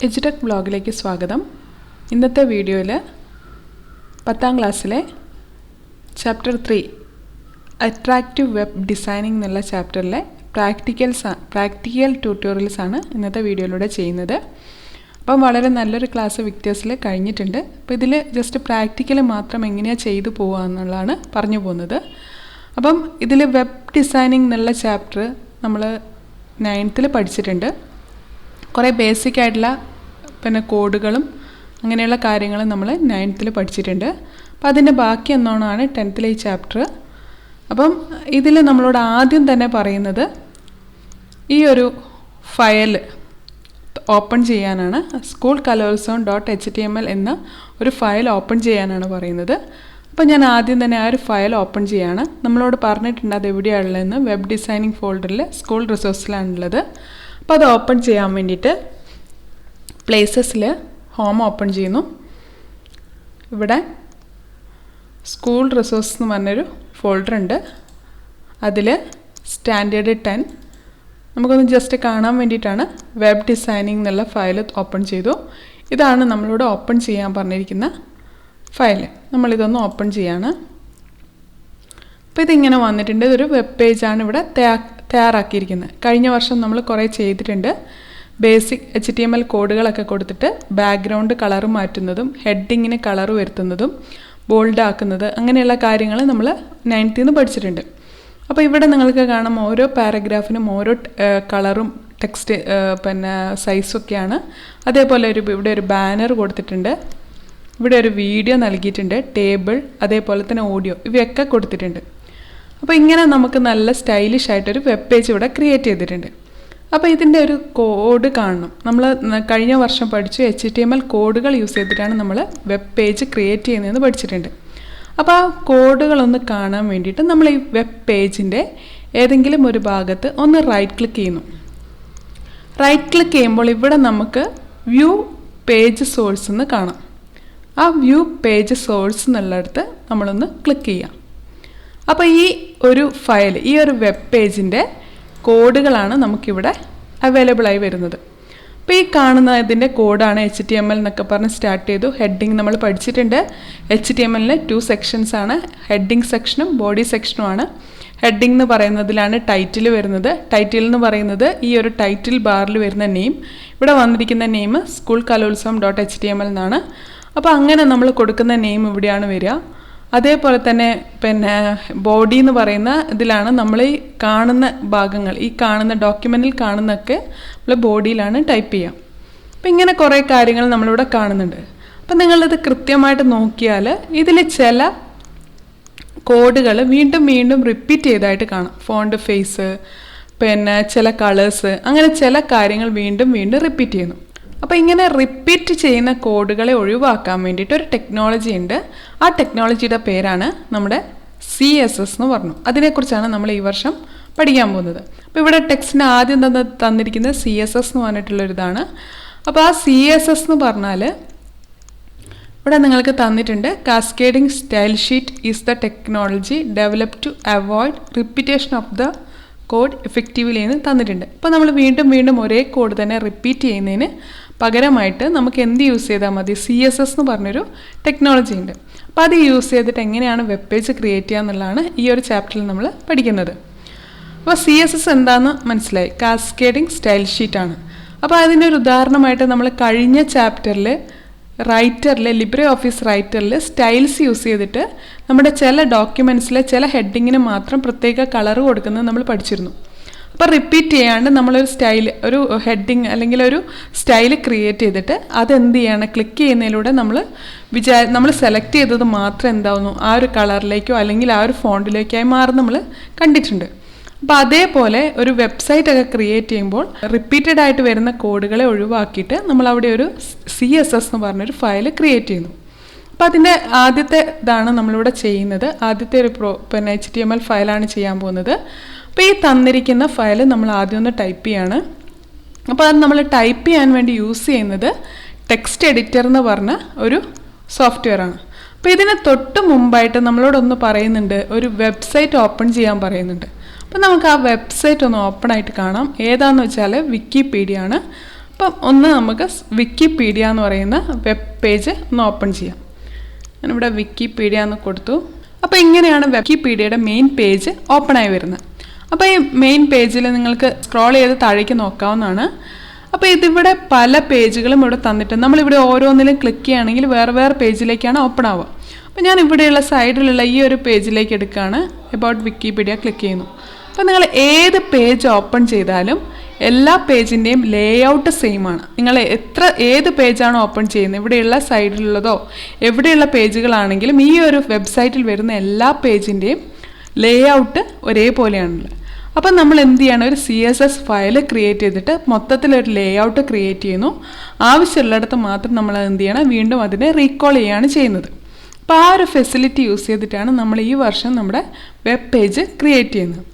EDUTECH ബ്ലോഗിലേക്ക് സ്വാഗതം. ഇന്നത്തെ വീഡിയോയിൽ 10ാം ക്ലാസ്സിലെ ചാപ്റ്റർ 3 അട്രാക്റ്റീവ് വെബ് ഡിസൈനിങ് എന്നുള്ള ചാപ്റ്ററിലെ പ്രാക്ടിക്കൽ ട്യൂട്ടോറിയൽസ് ആണ് ഇന്നത്തെ വീഡിയോയിലൂടെ ചെയ്യുന്നത്. അപ്പം വളരെ നല്ലൊരു ക്ലാസ് വിക്ടേഴ്സിൽ കഴിഞ്ഞിട്ടുണ്ട്. അപ്പോൾ ഇതിൽ ജസ്റ്റ് പ്രാക്ടിക്കൽ മാത്രം എങ്ങനെയാണ് ചെയ്തു പോകുക എന്നുള്ളതാണ് പറഞ്ഞു പോകുന്നത്. അപ്പം ഇതിൽ വെബ് ഡിസൈനിങ് എന്നുള്ള ചാപ്റ്റർ നമ്മൾ 9th പഠിച്ചിട്ടുണ്ട്. കുറേ ബേസിക് ആയിട്ടുള്ള കോഡുകളും അങ്ങനെയുള്ള കാര്യങ്ങളും നമ്മൾ 9th പഠിച്ചിട്ടുണ്ട്. അപ്പോൾ അതിൻ്റെ ബാക്കി എന്നോണമാണ് 10th ഈ ചാപ്റ്റർ. അപ്പം ഇതിൽ നമ്മളോട് ആദ്യം തന്നെ പറയുന്നത് ഈ ഒരു ഫയൽ ഓപ്പൺ ചെയ്യാനാണ്. സ്കൂൾ കലോത്സവം .html എന്ന ഒരു ഫയൽ ഓപ്പൺ ചെയ്യാനാണ് പറയുന്നത്. അപ്പോൾ ഞാൻ ആദ്യം തന്നെ ആ ഒരു ഫയൽ ഓപ്പൺ ചെയ്യാണ്. നമ്മളോട് പറഞ്ഞിട്ടുണ്ട് അത് എവിടെയാണുള്ളതെന്ന്. വെബ് ഡിസൈനിങ് ഫോൾഡറിൽ സ്കൂൾ റിസോഴ്സിലാണുള്ളത്. അപ്പോൾ അത് ഓപ്പൺ ചെയ്യാൻ വേണ്ടിയിട്ട് പ്ലേസസിൽ ഹോം ഓപ്പൺ ചെയ്യുന്നു. ഇവിടെ സ്കൂൾ റിസോഴ്സ് എന്ന് പറഞ്ഞൊരു ഫോൾഡർ ഉണ്ട്. അതിൽ സ്റ്റാൻഡേർഡ് 10 നമുക്കൊന്ന് ജസ്റ്റ് കാണാൻ വേണ്ടിയിട്ടാണ് വെബ് ഡിസൈനിങ് എന്നുള്ള ഫയൽ ഓപ്പൺ ചെയ്തു. ഇതാണ് നമ്മളോട് ഓപ്പൺ ചെയ്യാൻ പറഞ്ഞിരിക്കുന്ന ഫയൽ. നമ്മളിതൊന്ന് ഓപ്പൺ ചെയ്യാണ്. അപ്പോൾ ഇതിങ്ങനെ വന്നിട്ടുണ്ട്. ഇതൊരു വെബ് പേജാണ് ഇവിടെ തയ്യാറാക്കിയിരിക്കുന്നത്. കഴിഞ്ഞ വർഷം നമ്മൾ കുറേ ചെയ്തിട്ടുണ്ട്. ബേസിക് HTML കോഡുകളൊക്കെ കൊടുത്തിട്ട് ബാക്ക്ഗ്രൗണ്ട് കളർ മാറ്റുന്നതും ഹെഡിങ്ങിന് കളർ വരുത്തുന്നതും ബോൾഡ് ആക്കുന്നത് അങ്ങനെയുള്ള കാര്യങ്ങൾ നമ്മൾ 9th പഠിച്ചിട്ടുണ്ട്. അപ്പോൾ ഇവിടെ നിങ്ങൾക്ക് കാണാം ഓരോ പാരഗ്രാഫിനും ഓരോ കളറും ടെക്സ്റ്റ് സൈസൊക്കെയാണ്. അതേപോലെ ഇവിടെ ഒരു ബാനർ കൊടുത്തിട്ടുണ്ട്. ഇവിടെ ഒരു വീഡിയോ നൽകിയിട്ടുണ്ട്, ടേബിൾ, അതേപോലെ തന്നെ ഓഡിയോ, ഇവയൊക്കെ കൊടുത്തിട്ടുണ്ട്. അപ്പോൾ ഇങ്ങനെ നമുക്ക് നല്ല സ്റ്റൈലിഷ് ആയിട്ടൊരു വെബ് പേജ് ഇവിടെ ക്രിയേറ്റ് ചെയ്തിട്ടുണ്ട്. അപ്പോൾ ഇതിൻ്റെ ഒരു കോഡ് കാണണം. നമ്മൾ കഴിഞ്ഞ വർഷം പഠിച്ചു HTML കോഡുകൾ യൂസ് ചെയ്തിട്ടാണ് നമ്മൾ വെബ് പേജ് ക്രിയേറ്റ് ചെയ്യുന്നതെന്ന് പഠിച്ചിട്ടുണ്ട്. അപ്പോൾ ആ കോഡുകളൊന്ന് കാണാൻ വേണ്ടിയിട്ട് നമ്മൾ ഈ വെബ് പേജിൻ്റെ ഏതെങ്കിലും ഒരു ഭാഗത്ത് ഒന്ന് റൈറ്റ് ക്ലിക്ക് ചെയ്യുന്നു. റൈറ്റ് ക്ലിക്ക് ചെയ്യുമ്പോൾ ഇവിടെ നമുക്ക് വ്യൂ പേജ് സോഴ്സ് എന്ന് കാണാം. ആ വ്യൂ പേജ് സോഴ്സ് എന്നുള്ളിടത്ത് നമ്മളൊന്ന് ക്ലിക്ക് ചെയ്യാം. അപ്പോൾ ഈ ഒരു ഫയൽ, ഈ ഒരു വെബ് പേജിൻ്റെ കോഡുകളാണ് നമുക്കിവിടെ അവൈലബിളായി വരുന്നത്. അപ്പോൾ ഈ കാണുന്ന ഇതിൻ്റെ കോഡാണ് HTML എന്നൊക്കെ പറഞ്ഞ് സ്റ്റാർട്ട് ചെയ്തു. ഹെഡിങ് നമ്മൾ പഠിച്ചിട്ടുണ്ട്. HTML 2 സെക്ഷൻസ് ആണ്. ഹെഡിങ് സെക്ഷനും ബോഡി സെക്ഷനുമാണ്. ഹെഡിങ് എന്ന് പറയുന്നതിലാണ് ടൈറ്റിൽ വരുന്നത്. ടൈറ്റിൽ എന്ന് പറയുന്നത് ഈ ഒരു ടൈറ്റിൽ ബാറിൽ വരുന്ന നെയിം. ഇവിടെ വന്നിരിക്കുന്ന നെയിം സ്കൂൾ കലോത്സവം .html എന്നാണ്. അപ്പോൾ അങ്ങനെ നമ്മൾ കൊടുക്കുന്ന നെയിം ഇവിടെയാണ് വരിക. അതേപോലെ തന്നെ ബോഡി എന്ന് പറയുന്ന ഇതിലാണ് നമ്മൾ ഈ കാണുന്ന ഭാഗങ്ങൾ, ഈ കാണുന്ന ഡോക്യുമെൻറ്റിൽ കാണുന്നതൊക്കെ നമ്മൾ ബോഡിയിലാണ് ടൈപ്പ് ചെയ്യുക. അപ്പം ഇങ്ങനെ കുറേ കാര്യങ്ങൾ നമ്മളിവിടെ കാണുന്നുണ്ട്. അപ്പം നിങ്ങളിത് കൃത്യമായിട്ട് നോക്കിയാൽ ഇതിൽ ചില കോഡുകൾ വീണ്ടും വീണ്ടും റിപ്പീറ്റ് ചെയ്തായിട്ട് കാണാം. ഫോണ്ട് ഫേസ്, ചില കളേഴ്സ്, അങ്ങനെ ചില കാര്യങ്ങൾ വീണ്ടും വീണ്ടും റിപ്പീറ്റ് ചെയ്യുന്നു. അപ്പോൾ ഇങ്ങനെ റിപ്പീറ്റ് ചെയ്യുന്ന കോഡുകളെ ഒഴിവാക്കാൻ വേണ്ടിയിട്ട് ഒരു ടെക്നോളജി ഉണ്ട്. ആ ടെക്നോളജിയുടെ പേരാണ് നമ്മുടെ CSS എന്ന് പറഞ്ഞു. അതിനെക്കുറിച്ചാണ് നമ്മൾ ഈ വർഷം പഠിക്കാൻ പോകുന്നത്. അപ്പോൾ ഇവിടെ ടെക്സ്റ്റിന് ആദ്യം തന്നിരിക്കുന്നത് CSS എന്ന് പറഞ്ഞിട്ടുള്ളൊരിതാണ്. അപ്പോൾ ആ CSS എന്ന് പറഞ്ഞാൽ ഇവിടെ നിങ്ങൾക്ക് തന്നിട്ടുണ്ട് cascading style sheet is the technology develop to avoid repetition of the code effectively എന്ന് തന്നിട്ടുണ്ട്. അപ്പോൾ നമ്മൾ വീണ്ടും വീണ്ടും ഒരേ കോഡ് തന്നെ റിപ്പീറ്റ് ചെയ്യുന്നതിന് പകരമായിട്ട് നമുക്ക് എന്ത് യൂസ് ചെയ്താൽ മതി? CSS എന്ന് പറഞ്ഞൊരു ടെക്നോളജി ഉണ്ട്. അപ്പോൾ അത് യൂസ് ചെയ്തിട്ട് എങ്ങനെയാണ് വെബ് പേജ് ക്രിയേറ്റ് ചെയ്യുക എന്നുള്ളതാണ് ഈ ഒരു ചാപ്റ്ററിൽ നമ്മൾ പഠിക്കുന്നത്. അപ്പോൾ CSS എന്താണെന്ന് മനസ്സിലായി. കാസ്കേഡിംഗ് സ്റ്റൈൽ ഷീറ്റാണ്. അപ്പോൾ അതിൻ്റെ ഒരു ഉദാഹരണമായിട്ട് നമ്മൾ കഴിഞ്ഞ ചാപ്റ്ററിൽ ലിബ്രെ ഓഫീസ് റൈറ്ററിൽ സ്റ്റൈൽസ് യൂസ് ചെയ്തിട്ട് നമ്മുടെ ചില ഡോക്യുമെൻറ്റ്സിലെ ചില ഹെഡിങ്ങിന് മാത്രം പ്രത്യേക കളർ കൊടുക്കുന്നത് നമ്മൾ പഠിച്ചിരുന്നു. അപ്പോൾ റിപ്പീറ്റ് ചെയ്യാണ്ട് നമ്മളൊരു ഒരു ഹെഡിങ് അല്ലെങ്കിൽ ഒരു സ്റ്റൈൽ ക്രിയേറ്റ് ചെയ്തിട്ട് അതെന്ത് ചെയ്യാണ്, ക്ലിക്ക് ചെയ്യുന്നതിലൂടെ നമ്മൾ സെലക്ട് ചെയ്തത് മാത്രം എന്താവുന്നു ആ ഒരു കളറിലേക്കോ അല്ലെങ്കിൽ ആ ഒരു ഫോണ്ടിലേക്കായി മാറും നമ്മൾ കണ്ടിട്ടുണ്ട്. അപ്പോൾ അതേപോലെ ഒരു വെബ്സൈറ്റ് ഒക്കെ ക്രിയേറ്റ് ചെയ്യുമ്പോൾ റിപ്പീറ്റഡ് ആയിട്ട് വരുന്ന കോഡുകളെ ഒഴിവാക്കിയിട്ട് നമ്മൾ അവിടെ ഒരു CSS എന്ന് പറഞ്ഞൊരു ഫയൽ ക്രിയേറ്റ് ചെയ്യുന്നു. അപ്പോൾ അതിൻ്റെ ആദ്യത്തെ ഇതാണ് നമ്മളിവിടെ ചെയ്യുന്നത്. ആദ്യത്തെ ഒരു HTML ഫയലാണ് ചെയ്യാൻ പോകുന്നത്. അപ്പോൾ ഈ തന്നിരിക്കുന്ന ഫയൽ നമ്മൾ ആദ്യം ഒന്ന് ടൈപ്പ് ചെയ്യാണ്. അപ്പോൾ അത് നമ്മൾ ടൈപ്പ് ചെയ്യാൻ വേണ്ടി യൂസ് ചെയ്യുന്നത് ടെക്സ്റ്റ് എഡിറ്റർ എന്ന് പറഞ്ഞ ഒരു സോഫ്റ്റ്വെയർ ആണ്. അപ്പോൾ ഇതിന് തൊട്ട് മുമ്പായിട്ട് നമ്മളോടൊന്ന് പറയുന്നുണ്ട്, ഒരു വെബ്സൈറ്റ് ഓപ്പൺ ചെയ്യാൻ പറയുന്നുണ്ട്. അപ്പോൾ നമുക്ക് ആ വെബ്സൈറ്റ് ഒന്ന് ഓപ്പൺ ആയിട്ട് കാണാം. ഏതാണെന്ന് വെച്ചാൽ വിക്കിപീഡിയ ആണ്. അപ്പം ഒന്ന് നമുക്ക് വിക്കിപീഡിയ എന്ന് പറയുന്ന വെബ് പേജ് ഒന്ന് ഓപ്പൺ ചെയ്യാം. ഞാനിവിടെ വിക്കിപീഡിയ എന്ന് കൊടുത്തു. അപ്പോൾ ഇങ്ങനെയാണ് വിക്കിപീഡിയയുടെ മെയിൻ പേജ് ഓപ്പണായി വരുന്നത്. അപ്പോൾ ഈ മെയിൻ പേജിൽ നിങ്ങൾക്ക് സ്ക്രോൾ ചെയ്ത് താഴേക്ക് നോക്കാവുന്നതാണ്. അപ്പോൾ ഇതിവിടെ പല പേജുകളും ഇവിടെ തന്നിട്ട് നമ്മളിവിടെ ഓരോന്നിലും ക്ലിക്ക് ചെയ്യുകയാണെങ്കിൽ വേറെ വേറെ പേജിലേക്കാണ് ഓപ്പൺ ആവുക. അപ്പോൾ ഞാൻ ഇവിടെയുള്ള സൈഡിലുള്ള ഈ ഒരു പേജിലേക്ക് എടുക്കുകയാണ്. എബൌട്ട് വിക്കിപീഡിയ ക്ലിക്ക് ചെയ്യുന്നു. അപ്പോൾ നിങ്ങൾ ഏത് പേജ് ഓപ്പൺ ചെയ്താലും എല്ലാ പേജിൻ്റെയും ലേ ഔട്ട് സെയിം ആണ്. നിങ്ങൾ ഏത് പേജാണോ ഓപ്പൺ ചെയ്യുന്നത്, ഇവിടെയുള്ള സൈഡിലുള്ളതോ എവിടെയുള്ള പേജുകളാണെങ്കിലും ഈ ഒരു വെബ്സൈറ്റിൽ വരുന്ന എല്ലാ പേജിൻ്റെയും ലേ ഔട്ട് ഒരേപോലെയാണുള്ളത്. അപ്പം നമ്മൾ എന്ത് ചെയ്യണം, ഒരു CSS ഫയൽ ക്രിയേറ്റ് ചെയ്തിട്ട് മൊത്തത്തിലൊരു ലേ ഔട്ട് ക്രിയേറ്റ് ചെയ്യുന്നു. ആവശ്യമുള്ളിടത്ത് മാത്രം നമ്മൾ എന്ത് ചെയ്യണം, വീണ്ടും അതിനെ റീകോൾ ചെയ്യുകയാണ് ചെയ്യുന്നത്. അപ്പോൾ ആ ഒരു ഫെസിലിറ്റി യൂസ് ചെയ്തിട്ടാണ് നമ്മൾ ഈ വർഷം നമ്മുടെ വെബ് പേജ് ക്രിയേറ്റ് ചെയ്യുന്നത്.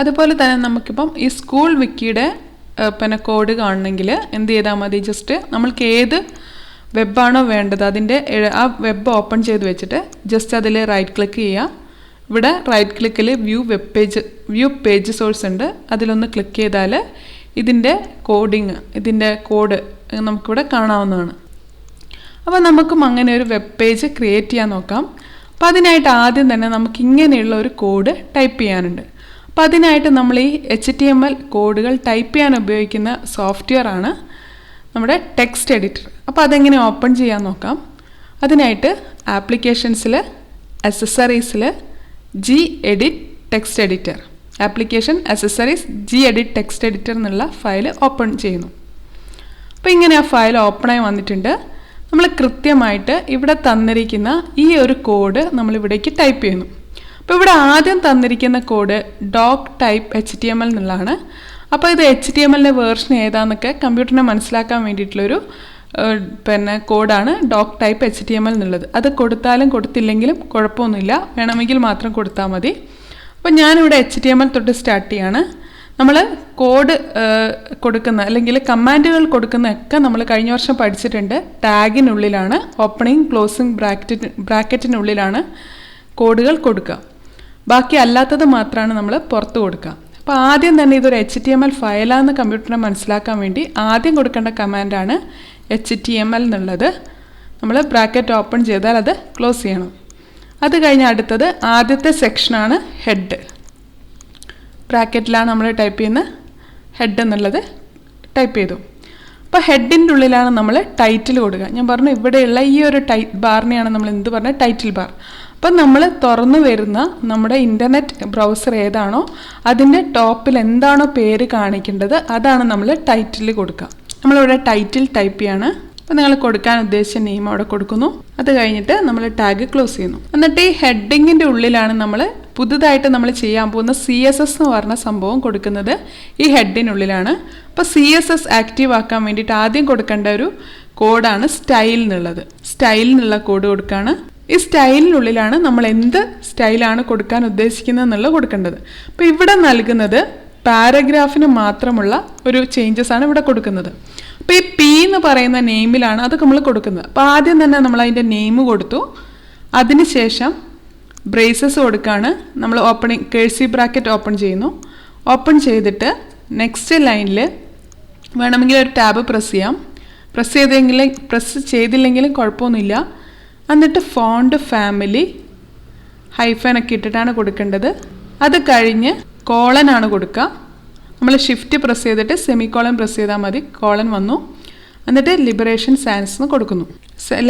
അതുപോലെ തന്നെ നമുക്കിപ്പം ഈ സ്കൂൾ വിക്കിയുടെ കോഡ് കാണണമെങ്കിൽ എന്ത് ചെയ്താൽ മതി, ജസ്റ്റ് നമ്മൾക്ക് ഏത് വെബാണോ വേണ്ടത് അതിൻ്റെ ആ വെബ് ഓപ്പൺ ചെയ്ത് വെച്ചിട്ട് ജസ്റ്റ് അതിൽ റൈറ്റ് ക്ലിക്ക് ചെയ്യുക. ഇവിടെ റൈറ്റ് ക്ലിക്കിൽ വ്യൂ പേജ് സോഴ്സ് ഉണ്ട്, അതിലൊന്ന് ക്ലിക്ക് ചെയ്താൽ ഇതിൻ്റെ കോഡ് നമുക്കിവിടെ കാണാവുന്നതാണ്. അപ്പോൾ നമുക്കും അങ്ങനെ ഒരു വെബ് പേജ് ക്രിയേറ്റ് ചെയ്യാൻ നോക്കാം. അപ്പോൾ അതിനായിട്ട് ആദ്യം തന്നെ നമുക്ക് ഇങ്ങനെയുള്ള ഒരു കോഡ് ടൈപ്പ് ചെയ്യാനുണ്ട്. അപ്പോൾ അതിനായിട്ട് നമ്മൾ ഈ HTML കോഡുകൾ ടൈപ്പ് ചെയ്യാൻ ഉപയോഗിക്കുന്ന സോഫ്റ്റ്വെയർ ആണ് നമ്മുടെ ടെക്സ്റ്റ് എഡിറ്റർ. അപ്പോൾ അതെങ്ങനെ ഓപ്പൺ ചെയ്യാൻ നോക്കാം. അതിനായിട്ട് ആപ്ലിക്കേഷൻസിൽ അക്സസറീസിൽ Gedit text editor, application accessories Gedit text editor എന്നുള്ള ഫയൽ ഓപ്പൺ ചെയ്യുന്നു. അപ്പോൾ ഇങ്ങനെ ആ ഫയൽ ഓപ്പണായി വന്നിട്ടുണ്ട്. നമ്മൾ കൃത്യമായിട്ട് ഇവിടെ തന്നിരിക്കുന്ന ഈ ഒരു കോഡ് നമ്മളിവിടേക്ക് ടൈപ്പ് ചെയ്യുന്നു. അപ്പോൾ ഇവിടെ ആദ്യം തന്നിരിക്കുന്ന കോഡ് doc type HTML എന്നുള്ളതാണ്. അപ്പോൾ ഇത് HTMLൻ്റെ വേർഷൻ ഏതാണെന്നൊക്കെ കമ്പ്യൂട്ടറിനെ മനസ്സിലാക്കാൻ വേണ്ടിയിട്ടുള്ളൊരു കോഡാണ് doc type HTML എന്നുള്ളത്. അത് കൊടുത്താലും കൊടുത്തില്ലെങ്കിലും കുഴപ്പമൊന്നുമില്ല, വേണമെങ്കിൽ മാത്രം കൊടുത്താൽ മതി. അപ്പോൾ ഞാനിവിടെ HTML തൊട്ട് സ്റ്റാർട്ട് ചെയ്യാണ്. നമ്മൾ കോഡ് കൊടുക്കുന്ന അല്ലെങ്കിൽ കമാൻഡുകൾ കൊടുക്കുന്നതൊക്കെ നമ്മൾ കഴിഞ്ഞ വർഷം പഠിച്ചിട്ടുണ്ട്. ടാഗിനുള്ളിലാണ്, ഓപ്പണിംഗ് ക്ലോസിംഗ് ബ്രാക്കറ്റിനുള്ളിലാണ് കോഡുകൾ കൊടുക്കുക. ബാക്കി അല്ലാത്തത് മാത്രമാണ് നമ്മൾ പുറത്ത് കൊടുക്കുക. അപ്പോൾ ആദ്യം തന്നെ ഇതൊരു HTML ഫയലാണെന്ന് കമ്പ്യൂട്ടറിനെ മനസ്സിലാക്കാൻ വേണ്ടി ആദ്യം കൊടുക്കേണ്ട കമാൻഡാണ് HTML എന്നുള്ളത്. നമ്മൾ ബ്രാക്കറ്റ് ഓപ്പൺ ചെയ്താൽ അത് ക്ലോസ് ചെയ്യണം. അത് കഴിഞ്ഞ് അടുത്തത് ആദ്യത്തെ സെക്ഷനാണ് ഹെഡ്. ബ്രാക്കറ്റിലാണ് നമ്മൾ ടൈപ്പ് ചെയ്യുന്ന ഹെഡ് എന്നുള്ളത് ടൈപ്പ് ചെയ്തു. അപ്പോൾ ഹെഡിൻ്റെ ഉള്ളിലാണ് നമ്മൾ ടൈറ്റിൽ കൊടുക്കുക. ഞാൻ പറഞ്ഞു ഇവിടെയുള്ള ഈ ഒരു ബാറിനെയാണ് നമ്മൾ എന്ത് പറഞ്ഞാൽ ടൈറ്റിൽ ബാർ. അപ്പം നമ്മൾ തുറന്നു വരുന്ന നമ്മുടെ ഇൻ്റർനെറ്റ് ബ്രൗസർ ഏതാണോ അതിൻ്റെ ടോപ്പിൽ എന്താണോ പേര് കാണിക്കേണ്ടത് അതാണ് നമ്മൾ ടൈറ്റിൽ കൊടുക്കുക. നമ്മളിവിടെ ടൈറ്റിൽ ടൈപ്പ് ചെയ്യാണ്. അപ്പോൾ നിങ്ങൾ കൊടുക്കാൻ ഉദ്ദേശിച്ച നെയിം അവിടെ കൊടുക്കുന്നു. അത് കഴിഞ്ഞിട്ട് നമ്മൾ ടാഗ് ക്ലോസ് ചെയ്യുന്നു. എന്നിട്ട് ഈ ഹെഡിങ്ങിൻ്റെ ഉള്ളിലാണ് നമ്മൾ പുതുതായിട്ട് നമ്മൾ ചെയ്യാൻ പോകുന്ന CSS എന്ന് പറഞ്ഞ സംഭവം കൊടുക്കുന്നത് ഈ ഹെഡിനുള്ളിലാണ്. അപ്പോൾ CSS ആക്റ്റീവ് ആക്കാൻ വേണ്ടിയിട്ട് ആദ്യം കൊടുക്കേണ്ട ഒരു കോഡാണ് സ്റ്റൈൽ എന്നുള്ളത്. സ്റ്റൈൽ എന്നുള്ള കോഡ് കൊടുക്കുകയാണ്. ഈ സ്റ്റൈലിനുള്ളിലാണ് നമ്മൾ എന്ത് സ്റ്റൈലാണ് കൊടുക്കാൻ ഉദ്ദേശിക്കുന്നത് എന്നുള്ളത് കൊടുക്കേണ്ടത്. അപ്പോൾ ഇവിടെ നൽകുന്നത് പാരഗ്രാഫിന് മാത്രമുള്ള ഒരു ചേഞ്ചസ് ആണ് ഇവിടെ കൊടുക്കുന്നത്. അപ്പോൾ ഈ P എന്ന് പറയുന്ന നെയിമിലാണ് അത് നമ്മൾ കൊടുക്കുന്നത്. അപ്പോൾ ആദ്യം തന്നെ നമ്മൾ അതിൻ്റെ നെയിം കൊടുത്തു. അതിനുശേഷം ബ്രേസസ് കൊടുക്കുകയാണ്. നമ്മൾ കേഴ്സീവ് ബ്രാക്കറ്റ് ഓപ്പൺ ചെയ്യുന്നു. ഓപ്പൺ ചെയ്തിട്ട് നെക്സ്റ്റ് ലൈനിൽ വേണമെങ്കിൽ ഒരു ടാബ് പ്രസ് ചെയ്യാം. പ്രസ് ചെയ്തില്ലെങ്കിലും കുഴപ്പമൊന്നുമില്ല. എന്നിട്ട് ഫോണ്ട് ഫാമിലി ഹൈഫനൊക്കെ ഇട്ടിട്ടാണ് കൊടുക്കേണ്ടത്. അത് കഴിഞ്ഞ് കോളനാണ് കൊടുക്കുക. നമ്മൾ ഷിഫ്റ്റ് പ്രസ് ചെയ്തിട്ട് സെമിക്കോളൻ പ്രസ് ചെയ്താൽ മതി. കോളൻ വന്നു. എന്നിട്ട് ലിബറേഷൻ സയൻസ് എന്ന് കൊടുക്കുന്നു.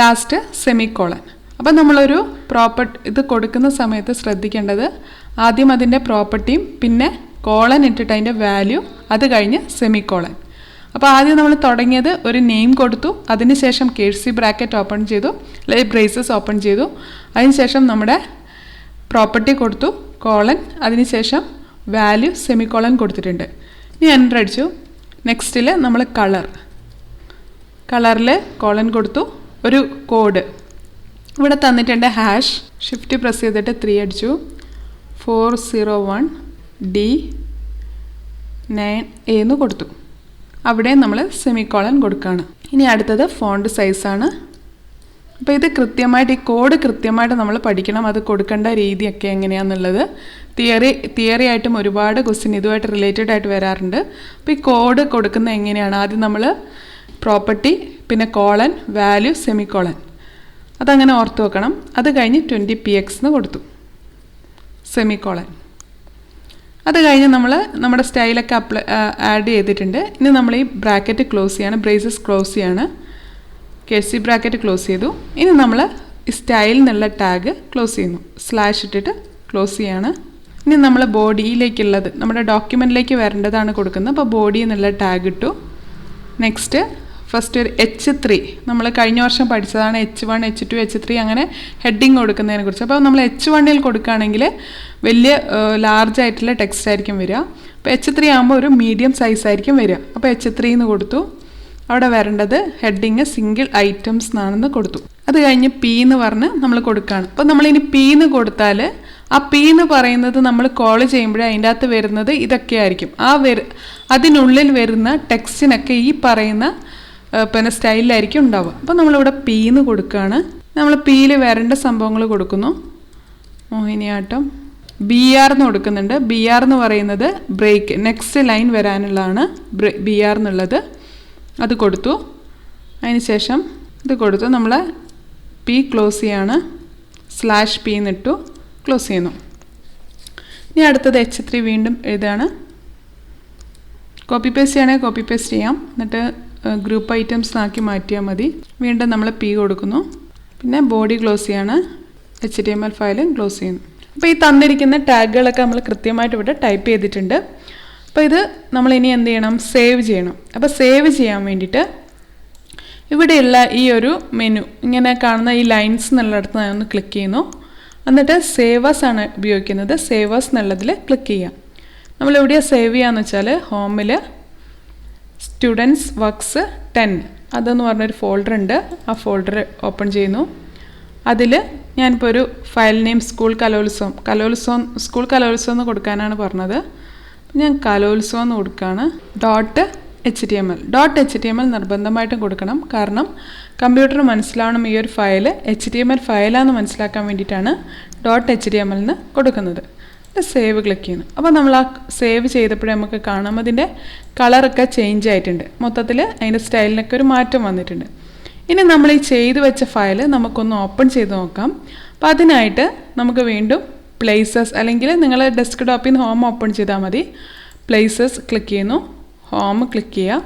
Last semicolon. അപ്പം നമ്മളൊരു ഇത് കൊടുക്കുന്ന സമയത്ത് ശ്രദ്ധിക്കേണ്ടത് ആദ്യം അതിൻ്റെ പ്രോപ്പർട്ടിയും പിന്നെ കോളൻ ഇട്ടിട്ട് അതിൻ്റെ വാല്യൂ, അത് കഴിഞ്ഞ് സെമിക്കോളൻ. അപ്പോൾ ആദ്യം നമ്മൾ തുടങ്ങിയത് ഒരു നെയിം കൊടുത്തു. അതിനുശേഷം കേഴ്സീവ് ബ്രാക്കറ്റ് ഓപ്പൺ ചെയ്തു, അല്ലെങ്കിൽ ബ്രേസസ് ഓപ്പൺ ചെയ്തു. അതിനുശേഷം നമ്മുടെ പ്രോപ്പർട്ടി കൊടുത്തു, കോളൻ, അതിനുശേഷം വാല്യൂ, സെമിക്കോളൻ കൊടുത്തിട്ടുണ്ട്. ഇനി എൻ്റർ അടിച്ചു. നെക്സ്റ്റിൽ നമ്മൾ കളറിൽ കോളൻ കൊടുത്തു. ഒരു കോഡ് ഇവിടെ തന്നിട്ടുണ്ട് #. ഷിഫ്റ്റ് പ്രസ് ചെയ്തിട്ട് 3 അടിച്ചു. 401D9A എന്ന് കൊടുത്തു. അവിടെ നമ്മൾ സെമിക്കോളൻ കൊടുക്കുകയാണ്. ഇനി അടുത്തത് ഫോണ്ട് സൈസാണ്. അപ്പോൾ ഇത് കൃത്യമായിട്ട് ഈ കോഡ് കൃത്യമായിട്ട് നമ്മൾ പഠിക്കണം. അത് കൊടുക്കേണ്ട രീതിയൊക്കെ എങ്ങനെയാണെന്നുള്ളത് തിയറി ആയിട്ടും ഒരുപാട് ക്വസ്റ്റ്യൻ ഇതുമായിട്ട് റിലേറ്റഡ് ആയിട്ട് വരാറുണ്ട്. അപ്പോൾ ഈ കോഡ് കൊടുക്കുന്നത് എങ്ങനെയാണ്, ആദ്യം നമ്മൾ പ്രോപ്പർട്ടി, പിന്നെ കോളൻ, വാല്യൂ, സെമിക്കോളൻ. അതങ്ങനെ ഓർത്ത് വെക്കണം. അത് കഴിഞ്ഞ് 20px എന്ന് കൊടുത്തു, സെമിക്കോളൻ. അത് കഴിഞ്ഞ് നമ്മൾ നമ്മുടെ സ്റ്റൈലൊക്കെ ആഡ് ചെയ്തിട്ടുണ്ട്. ഇനി നമ്മൾ ഈ ബ്രാക്കറ്റ് ക്ലോസ് ചെയ്യാണ്, ബ്രേസസ് ക്ലോസ് ചെയ്യാണ്, കേഴ്സീവ് ബ്രാക്കറ്റ് ക്ലോസ് ചെയ്തു. ഇനി നമ്മൾ ഈ സ്റ്റൈൽ എന്നുള്ള ടാഗ് ക്ലോസ് ചെയ്യുന്നു, സ്ലാഷ് ഇട്ടിട്ട് ക്ലോസ് ചെയ്യാണ്. ഇനി നമ്മൾ ബോഡിയിലേക്കുള്ളത് നമ്മുടെ ഡോക്യുമെൻറ്റിലേക്ക് വരേണ്ടതാണ് കൊടുക്കുന്നത്. അപ്പോൾ ബോഡി എന്നുള്ള ടാഗ് ഇട്ടു. നെക്സ്റ്റ് ഫസ്റ്റ് ഒരു H3, നമ്മൾ കഴിഞ്ഞ വർഷം പഠിച്ചതാണ് H1, H2, H3 അങ്ങനെ ഹെഡിങ് കൊടുക്കുന്നതിനെ കുറിച്ച്. അപ്പോൾ നമ്മൾ H1ൽ കൊടുക്കുകയാണെങ്കിൽ വലിയ ലാർജ് ആയിട്ടുള്ള ടെക്സ്റ്റ് ആയിരിക്കും വരിക. അപ്പോൾ H3 ആകുമ്പോൾ ഒരു മീഡിയം സൈസ് ആയിരിക്കും വരിക. അപ്പോൾ H3 എന്ന് കൊടുത്തു. അവിടെ വരേണ്ടത് ഹെഡിങ് സിംഗിൾ ഐറ്റംസ് എന്നാണെന്ന് കൊടുത്തു. അത് കഴിഞ്ഞ് P എന്ന് പറഞ്ഞ് നമ്മൾ കൊടുക്കുകയാണ്. അപ്പോൾ നമ്മളിനി P എന്ന് കൊടുത്താൽ ആ P എന്ന് പറയുന്നത് നമ്മൾ കോൾ ചെയ്യുമ്പോഴേ അതിൻ്റെ അകത്ത് വരുന്നത് ഇതൊക്കെ ആയിരിക്കും. അതിനുള്ളിൽ വരുന്ന ടെക്സ്റ്റിനൊക്കെ ഈ പറയുന്ന പിന്നെ സ്റ്റൈലിലായിരിക്കും ഉണ്ടാവുക. അപ്പോൾ നമ്മളിവിടെ P എന്ന് കൊടുക്കുകയാണ്. നമ്മൾ Pയിൽ വരേണ്ട സംഭവങ്ങൾ കൊടുക്കുന്നു. മോഹിനിയാട്ടം. BR എന്ന് കൊടുക്കുന്നുണ്ട്. BR എന്ന് പറയുന്നത് ബ്രേക്ക്, നെക്സ്റ്റ് ലൈൻ വരാനുള്ളതാണ് BR എന്നുള്ളത്. അത് കൊടുത്തു. അതിനുശേഷം ഇത് കൊടുത്തു. നമ്മൾ P ക്ലോസ് ചെയ്യാണ്, സ്ലാഷ് P എന്നിട്ടു ക്ലോസ് ചെയ്യുന്നു. ഇനി അടുത്തത് H3 വീണ്ടും എഴുതാണ്. കോപ്പി പേസ്റ്റ് ചെയ്യണമെങ്കിൽ കോപ്പി പേസ്റ്റ് ചെയ്യാം. എന്നിട്ട് ഗ്രൂപ്പ് ഐറ്റംസ് ആക്കി മാറ്റിയാൽ മതി. വീണ്ടും നമ്മൾ P കൊടുക്കുന്നു. പിന്നെ ബോഡി ക്ലോസ് ചെയ്യാണ്, HTML ഫയലും ക്ലോസ് ചെയ്യുന്നു. അപ്പോൾ ഈ തന്നിരിക്കുന്ന ടാഗുകളൊക്കെ നമ്മൾ കൃത്യമായിട്ട് ഇവിടെ ടൈപ്പ് ചെയ്തിട്ടുണ്ട്. അപ്പോൾ ഇത് നമ്മളിനി എന്ത് ചെയ്യണം? സേവ് ചെയ്യണം. അപ്പോൾ സേവ് ചെയ്യാൻ വേണ്ടിയിട്ട് ഇവിടെയുള്ള ഈ ഒരു മെനു ഇങ്ങനെ കാണുന്ന ഈ ലൈൻസ് എന്നുള്ളിടത്ത് ഞാൻ ഒന്ന് ക്ലിക്ക് ചെയ്യുന്നു. എന്നിട്ട് സേവേഴ്സ് ആണ് ഉപയോഗിക്കുന്നത്. സേവേഴ്സ് എന്നുള്ളതിൽ ക്ലിക്ക് ചെയ്യാം. നമ്മളെവിടെയാണ് സേവ് ചെയ്യാന്ന് വെച്ചാൽ ഹോമിൽ സ്റ്റുഡൻസ് വർക്ക്സ് 10 അതെന്ന് പറഞ്ഞൊരു ഫോൾഡർ ഉണ്ട്. ആ ഫോൾഡർ ഓപ്പൺ ചെയ്യുന്നു. അതിൽ ഞാനിപ്പോൾ ഒരു ഫയൽ നെയിം സ്കൂൾ കലോത്സവം സ്കൂൾ കലോത്സവം എന്ന് കൊടുക്കാനാണ് പറഞ്ഞത്. ഞാൻ കലോത്സവം എന്ന് കൊടുക്കുകയാണ്. .html നിർബന്ധമായിട്ടും കൊടുക്കണം. കാരണം കമ്പ്യൂട്ടർ മനസ്സിലാവണം ഈ ഒരു ഫയൽ HTML ഫയലാണെന്ന് മനസ്സിലാക്കാൻ വേണ്ടിയിട്ടാണ് .html എന്ന് കൊടുക്കുന്നത്. സേവ് ക്ലിക്ക് ചെയ്യുന്നു. അപ്പോൾ നമ്മൾ ആ സേവ് ചെയ്തപ്പോഴേ നമുക്ക് കാണാം അതിൻ്റെ കളറൊക്കെ ചേഞ്ച് ആയിട്ടുണ്ട്. മൊത്തത്തിൽ അതിൻ്റെ സ്റ്റൈലിനൊക്കെ ഒരു മാറ്റം വന്നിട്ടുണ്ട്. ഇനി നമ്മൾ ഈ ചെയ്തു വെച്ച ഫയൽ നമുക്കൊന്ന് ഓപ്പൺ ചെയ്ത് നോക്കാം. അപ്പോൾ അതിനായിട്ട് നമുക്ക് വീണ്ടും പ്ലേസസ് അല്ലെങ്കിൽ നിങ്ങൾ ഡെസ്ക്ടോപ്പിൽ നിന്ന് ഹോം ഓപ്പൺ ചെയ്താൽ മതി. പ്ലേസസ് ക്ലിക്ക് ചെയ്യുന്നു, ഹോം ക്ലിക്ക് ചെയ്യുക.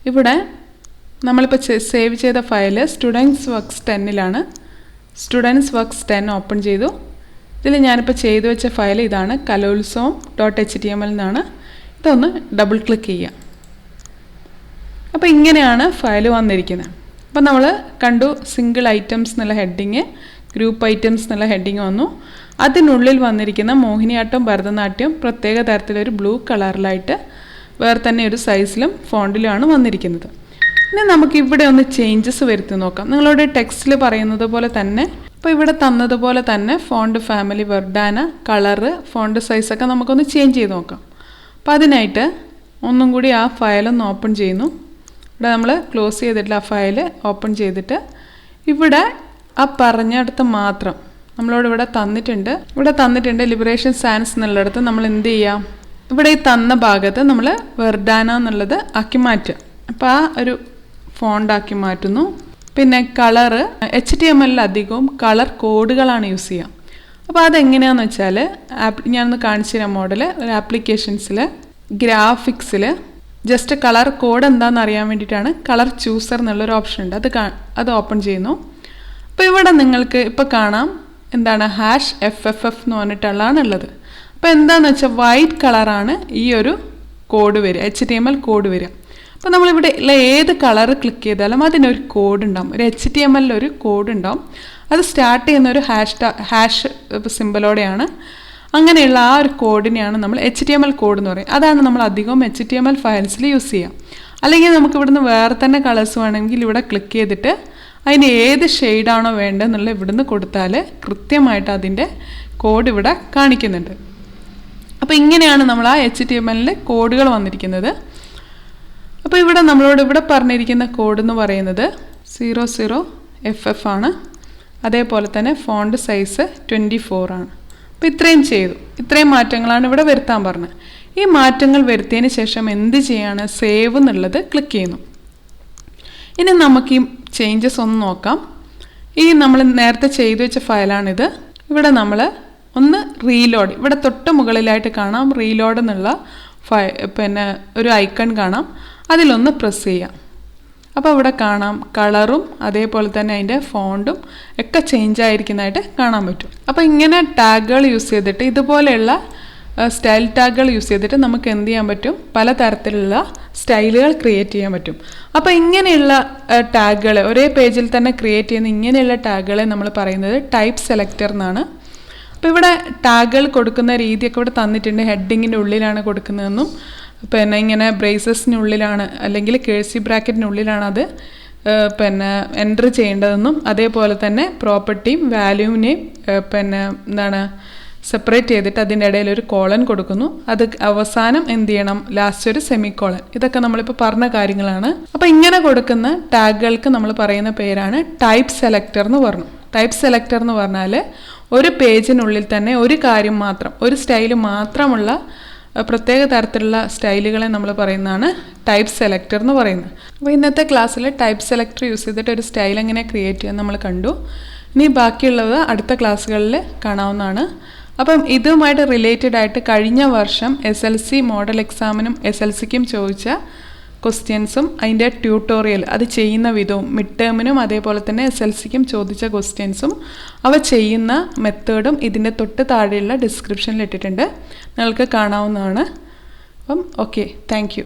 ഇവിടെ നമ്മളിപ്പോൾ സേവ് ചെയ്ത ഫയൽ സ്റ്റുഡൻസ് വർക്ക്സ് 10ലാണ്. സ്റ്റുഡൻസ് വർക്ക്സ് 10 ഓപ്പൺ ചെയ്തു. ഇതിൽ ഞാനിപ്പോൾ ചെയ്തു വെച്ച ഫയൽ ഇതാണ്, കലോത്സവം .html എന്നാണ്. ഇതൊന്ന് ഡബിൾ ക്ലിക്ക് ചെയ്യുക. അപ്പോൾ ഇങ്ങനെയാണ് ഫയൽ വന്നിരിക്കുന്നത്. അപ്പോൾ നമ്മൾ കണ്ടു സിംഗിൾ ഐറ്റംസ് എന്നുള്ള ഹെഡിങ്, ഗ്രൂപ്പ് ഐറ്റംസ് എന്നുള്ള ഹെഡിങ് വന്നു. അതിനുള്ളിൽ വന്നിരിക്കുന്ന മോഹിനിയാട്ടം ഭരതനാട്യം പ്രത്യേക തരത്തിലൊരു ബ്ലൂ കളറിലായിട്ട് വേറെ തന്നെ ഒരു സൈസിലും ഫോണ്ടിലുമാണ് വന്നിരിക്കുന്നത്. ഇനി നമുക്ക് ഇവിടെ ഒന്ന് ചേഞ്ചസ് വരുത്തി നോക്കാം. നിങ്ങളോട് ടെക്സ്റ്റിൽ പറയുന്നത് പോലെ തന്നെ അപ്പോൾ ഇവിടെ തന്നതുപോലെ തന്നെ ഫോണ്ട് ഫാമിലി, വെർഡാന, കളറ്, ഫോണ്ട് സൈസൊക്കെ നമുക്കൊന്ന് ചേഞ്ച് ചെയ്ത് നോക്കാം. അപ്പോൾ അതിനായിട്ട് ഒന്നും കൂടി ആ ഫയലൊന്ന് ഓപ്പൺ ചെയ്യുന്നു. ഇവിടെ നമ്മൾ ക്ലോസ് ചെയ്തിട്ടുള്ള ആ ഫയൽ ഓപ്പൺ ചെയ്തിട്ട് ഇവിടെ ആ പറഞ്ഞിടത്ത് മാത്രം നമ്മളോട് ഇവിടെ തന്നിട്ടുണ്ട് ലിബറേഷൻ സാൻസ് എന്നുള്ളിടത്ത് നമ്മൾ എന്ത് ചെയ്യാം? ഇവിടെ ഈ തന്ന ഭാഗത്ത് നമ്മൾ വെർഡാന എന്നുള്ളത് ആക്കി മാറ്റുക. അപ്പോൾ ആ ഒരു ഫോണ്ടാക്കി മാറ്റുന്നു. പിന്നെ കളറ് HTML അധികവും കളർ കോഡുകളാണ് യൂസ് ചെയ്യുക. അപ്പോൾ അതെങ്ങനെയാണെന്ന് വെച്ചാൽ ഞാനൊന്ന് കാണിച്ചു തരാം. മോഡൽ ഒരു ആപ്ലിക്കേഷൻസിൽ ഗ്രാഫിക്സിൽ ജസ്റ്റ് കളർ കോഡ് എന്താണെന്ന് അറിയാൻ വേണ്ടിയിട്ടാണ് കളർ ചൂസർ എന്നുള്ളൊരു ഓപ്ഷൻ ഉണ്ട്. അത് ഓപ്പൺ ചെയ്യുന്നു. അപ്പോൾ ഇവിടെ നിങ്ങൾക്ക് ഇപ്പോൾ കാണാം എന്താണ് #FFF എന്ന് പറഞ്ഞിട്ടുള്ളതാണ് ഉള്ളത്. അപ്പോൾ എന്താണെന്ന് വെച്ചാൽ വൈറ്റ് കളറാണ് ഈ ഒരു കോഡ് വരിക, HTML കോഡ് വരിക. അപ്പോൾ നമ്മളിവിടെ ഉള്ള ഏത് കളർ ക്ലിക്ക് ചെയ്താലും അതിനൊരു കോഡ് ഉണ്ടാവും, ഒരു HTML ഒരു കോഡ് ഉണ്ടാവും. അത് സ്റ്റാർട്ട് ചെയ്യുന്ന ഒരു ഹാഷ് സിമ്പലോടെയാണ്. അങ്ങനെയുള്ള ആ ഒരു കോഡിനെയാണ് നമ്മൾ HTML കോഡ് എന്ന് പറയും. അതാണ് നമ്മൾ അധികവും HTML ഫയൽസിൽ യൂസ് ചെയ്യുക. അല്ലെങ്കിൽ നമുക്ക് ഇവിടുന്ന് വേറെ തന്നെ കളേഴ്സ് വേണമെങ്കിൽ ഇവിടെ ക്ലിക്ക് ചെയ്തിട്ട് അതിന് ഏത് ഷെയ്ഡാണോ വേണ്ടതെന്നുള്ള ഇവിടുന്ന് കൊടുത്താൽ കൃത്യമായിട്ട് അതിൻ്റെ കോഡ് ഇവിടെ കാണിക്കുന്നുണ്ട്. അപ്പോൾ ഇങ്ങനെയാണ് നമ്മൾ ആ HTML കോഡുകൾ വന്നിരിക്കുന്നത്. അപ്പോൾ ഇവിടെ നമ്മളോട് ഇവിടെ പറഞ്ഞിരിക്കുന്ന കോഡ് എന്ന് പറയുന്നത് 00FF ആണ്. അതേപോലെ തന്നെ ഫോണ്ട് സൈസ് 24 ആണ്. അപ്പോൾ ഇത്രയും ചെയ്തു. ഇത്രയും മാറ്റങ്ങളാണ് ഇവിടെ വരുത്താൻ പറഞ്ഞത്. ഈ മാറ്റങ്ങൾ വരുത്തിയതിന് ശേഷം എന്ത് ചെയ്യാണ്? സേവ് എന്നുള്ളത് ക്ലിക്ക് ചെയ്യുന്നു. ഇനി നമുക്ക് ഈ ചേഞ്ചസ് ഒന്ന് നോക്കാം. ഈ നമ്മൾ നേരത്തെ ചെയ്തു വെച്ച ഫയലാണിത്. ഇവിടെ നമ്മൾ ഒന്ന് റീലോഡ്, ഇവിടെ തൊട്ട് മുകളിലായിട്ട് കാണാം റീലോഡ് എന്നുള്ള ഒരു ഐക്കൺ കാണാം. അതിലൊന്ന് പ്രസ് ചെയ്യാം. അപ്പോൾ ഇവിടെ കാണാം കളറും അതേപോലെ തന്നെ അതിൻ്റെ ഫോണ്ടും ഒക്കെ ചേഞ്ച് ആയിരിക്കുന്നതായിട്ട് കാണാൻ പറ്റും. അപ്പോൾ ഇങ്ങനെ ടാഗുകൾ യൂസ് ചെയ്തിട്ട്, ഇതുപോലെയുള്ള സ്റ്റൈൽ ടാഗുകൾ യൂസ് ചെയ്തിട്ട് നമുക്ക് എന്ത് ചെയ്യാൻ പറ്റും? പലതരത്തിലുള്ള സ്റ്റൈലുകൾ ക്രിയേറ്റ് ചെയ്യാൻ പറ്റും. അപ്പോൾ ഇങ്ങനെയുള്ള ടാഗുകൾ ഒരേ പേജിൽ തന്നെ ക്രിയേറ്റ് ചെയ്യുന്ന ഇങ്ങനെയുള്ള ടാഗുകളെ നമ്മൾ പറയുന്നത് ടൈപ്പ് സെലക്ടർ എന്നാണ്. അപ്പോൾ ഇവിടെ ടാഗുകൾ കൊടുക്കുന്ന രീതിയൊക്കെ ഇവിടെ തന്നിട്ടുണ്ട്. ഹെഡിങ്ങിൻ്റെ ഉള്ളിലാണ് കൊടുക്കുന്നതെന്നും ഇങ്ങനെ ബ്രേസസിനുള്ളിലാണ് അല്ലെങ്കിൽ കേഴ്സീവ് ബ്രാക്കറ്റിനുള്ളിലാണ് അത് എൻ്റർ ചെയ്യേണ്ടതെന്നും, അതേപോലെ തന്നെ പ്രോപ്പർട്ടിയും വാല്യൂവിനെയും സെപ്പറേറ്റ് ചെയ്തിട്ട് അതിൻ്റെ ഇടയിൽ ഒരു കോളൻ കൊടുക്കുന്നു. അത് അവസാനം എന്ത് ചെയ്യണം? ലാസ്റ്റ് ഒരു സെമിക്കോളൻ. ഇതൊക്കെ നമ്മളിപ്പോൾ പറഞ്ഞ കാര്യങ്ങളാണ്. അപ്പോൾ ഇങ്ങനെ കൊടുക്കുന്ന ടാഗുകൾക്ക് നമ്മൾ പറയുന്ന പേരാണ് ടൈപ്പ് സെലക്ടർ എന്ന് പറഞ്ഞു. ടൈപ്പ് സെലക്ടർ എന്ന് പറഞ്ഞാൽ ഒരു പേജിനുള്ളിൽ തന്നെ ഒരു കാര്യം മാത്രം, ഒരു സ്റ്റൈൽ മാത്രമുള്ള പ്രത്യേക തരത്തിലുള്ള സ്റ്റൈലുകളെ നമ്മൾ പറയുന്നതാണ് ടൈപ്പ് സെലക്ടർ എന്ന് പറയുന്നത്. അപ്പോൾ ഇന്നത്തെ ക്ലാസ്സിൽ ടൈപ്പ് സെലക്ടർ യൂസ് ചെയ്തിട്ട് ഒരു സ്റ്റൈൽ എങ്ങനെ ക്രിയേറ്റ് ചെയ്യാൻ നമ്മൾ കണ്ടു. ഇനി ബാക്കിയുള്ളത് അടുത്ത ക്ലാസ്സുകളിൽ കാണാവുന്നതാണ്. അപ്പം ഇതുമായിട്ട് റിലേറ്റഡ് ആയിട്ട് കഴിഞ്ഞ വർഷം SLC മോഡൽ എക്സാമിനും SLCക്കും ചോദിച്ച ക്വസ്റ്റ്യൻസും അതിൻ്റെ ട്യൂട്ടോറിയൽ അത് ചെയ്യുന്ന വിധവും, മിഡ് ടേമിനും അതേപോലെ തന്നെ SLCക്കും ചോദിച്ച ക്വസ്റ്റ്യൻസും അവ ചെയ്യുന്ന മെത്തേഡും ഇതിൻ്റെ തൊട്ട് താഴെയുള്ള ഡിസ്ക്രിപ്ഷനിൽ ഇട്ടിട്ടുണ്ട്. നിങ്ങൾക്ക് കാണാവുന്നതാണ്. അപ്പം ഓക്കെ, താങ്ക് യു.